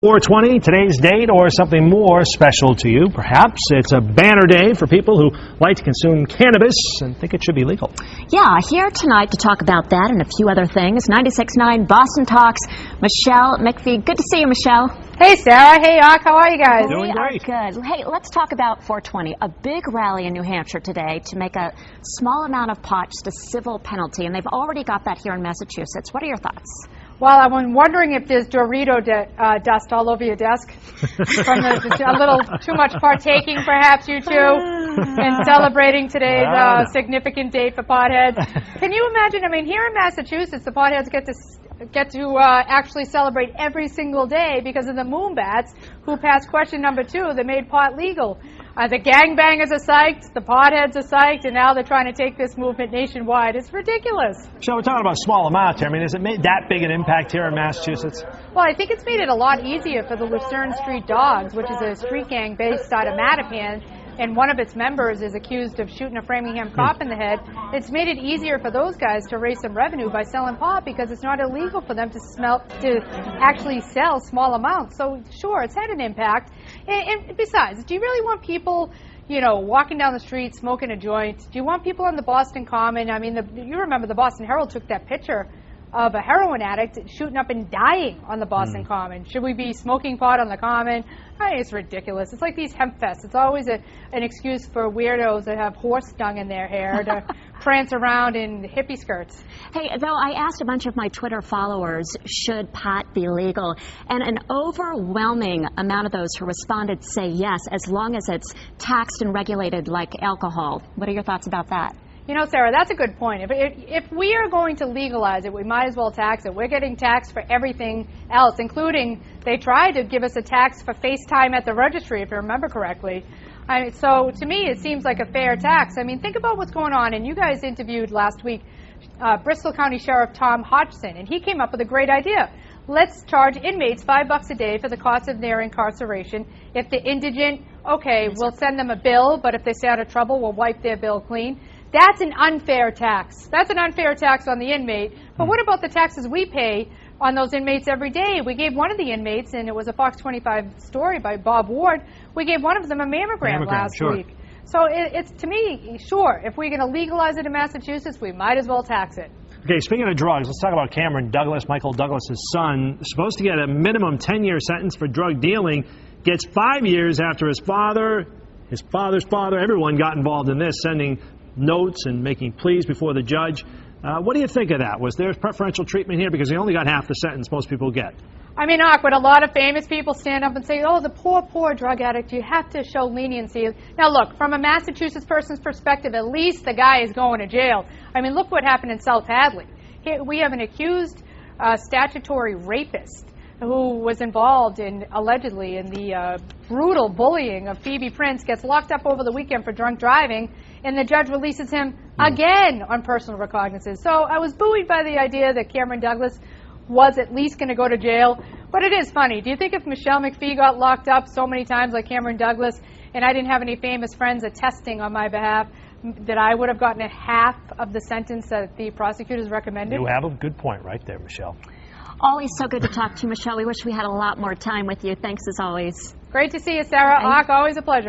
420, today's date, or something more special to you. Perhaps it's a banner day for people who like to consume cannabis and think it should be legal. Yeah, here tonight to talk about that and a few other things. 96.9 Boston Talks, Michelle McPhee. Good to see you, Michelle. Hey, Sarah. Hey, Ock. How are you guys? Doing great. Good. Hey, let's talk about 420. A big rally in New Hampshire today to make a small amount of pot just a civil penalty, and they've already got that here in Massachusetts. What are your thoughts? Well, I'm wondering if there's Dorito dust all over your desk from a little too much partaking, perhaps, you two, and celebrating today's significant day for potheads. Can you imagine? I mean, here in Massachusetts, the potheads get to actually celebrate every single day because of the Moonbats, who passed question number 2 that made pot legal. The gangbangers are psyched, the potheads are psyched, and now they're trying to take this movement nationwide. It's ridiculous. So we're talking about small amounts here. I mean, has it made that big an impact here in Massachusetts? Well, I think it's made it a lot easier for the Lucerne Street Dogs, which is a street gang based out of Mattapan, and one of its members is accused of shooting a Framingham cop in the head. It's made it easier for those guys to raise some revenue by selling pot because it's not illegal for them to actually sell small amounts. So, sure, it's had an impact. And besides, do you really want people, you know, walking down the street smoking a joint? Do you want people on the Boston Common? I mean, you remember the Boston Herald took that picture of a heroin addict shooting up and dying on the Boston Common. Should we be smoking pot on the Common? I mean, it's ridiculous. It's like these hemp fests. It's always an excuse for weirdos that have horse dung in their hair to prance around in hippie skirts. Hey, though, I asked a bunch of my Twitter followers, should pot be legal? And an overwhelming amount of those who responded say yes, as long as it's taxed and regulated like alcohol. What are your thoughts about that? You know, Sarah, that's a good point. If we are going to legalize it, we might as well tax it. We're getting taxed for everything else, including they tried to give us a tax for FaceTime at the registry, if you remember correctly. So to me, it seems like a fair tax. I mean, think about what's going on. And you guys interviewed last week Bristol County Sheriff Tom Hodgson, and he came up with a great idea. Let's charge inmates $5 a day for the cost of their incarceration. If they're indigent, okay, we'll send them a bill, but if they stay out of trouble, we'll wipe their bill clean. That's an unfair tax. That's an unfair tax on the inmate. But what about the taxes we pay on those inmates every day? We gave one of the inmates, and it was a Fox 25 story by Bob Ward, we gave one of them a mammogram last week. So it's, to me, sure, if we're going to legalize it in Massachusetts, we might as well tax it. Okay, speaking of drugs, let's talk about Cameron Douglas, Michael Douglas's son, supposed to get a minimum 10-year sentence for drug dealing, gets 5 years after his father's father, everyone got involved in this, sending notes and making pleas before the judge. What do you think of that? Was there preferential treatment here? Because he only got half the sentence most people get. I mean, awkward. A lot of famous people stand up and say, oh, the poor, poor drug addict, you have to show leniency. Now, look, from a Massachusetts person's perspective, at least the guy is going to jail. I mean, look what happened in South Hadley. Here, we have an accused statutory rapist who was involved in, allegedly, in the brutal bullying of Phoebe Prince, gets locked up over the weekend for drunk driving, and the judge releases him again on personal recognizance. So I was buoyed by the idea that Cameron Douglas was at least going to go to jail. But it is funny. Do you think if Michelle McPhee got locked up so many times like Cameron Douglas, and I didn't have any famous friends attesting on my behalf, that I would have gotten a half of the sentence that the prosecutors recommended? You have a good point right there, Michelle. Always so good to talk to you, Michelle. We wish we had a lot more time with you. Thanks as always. Great to see you, Sarah. Ock, always a pleasure.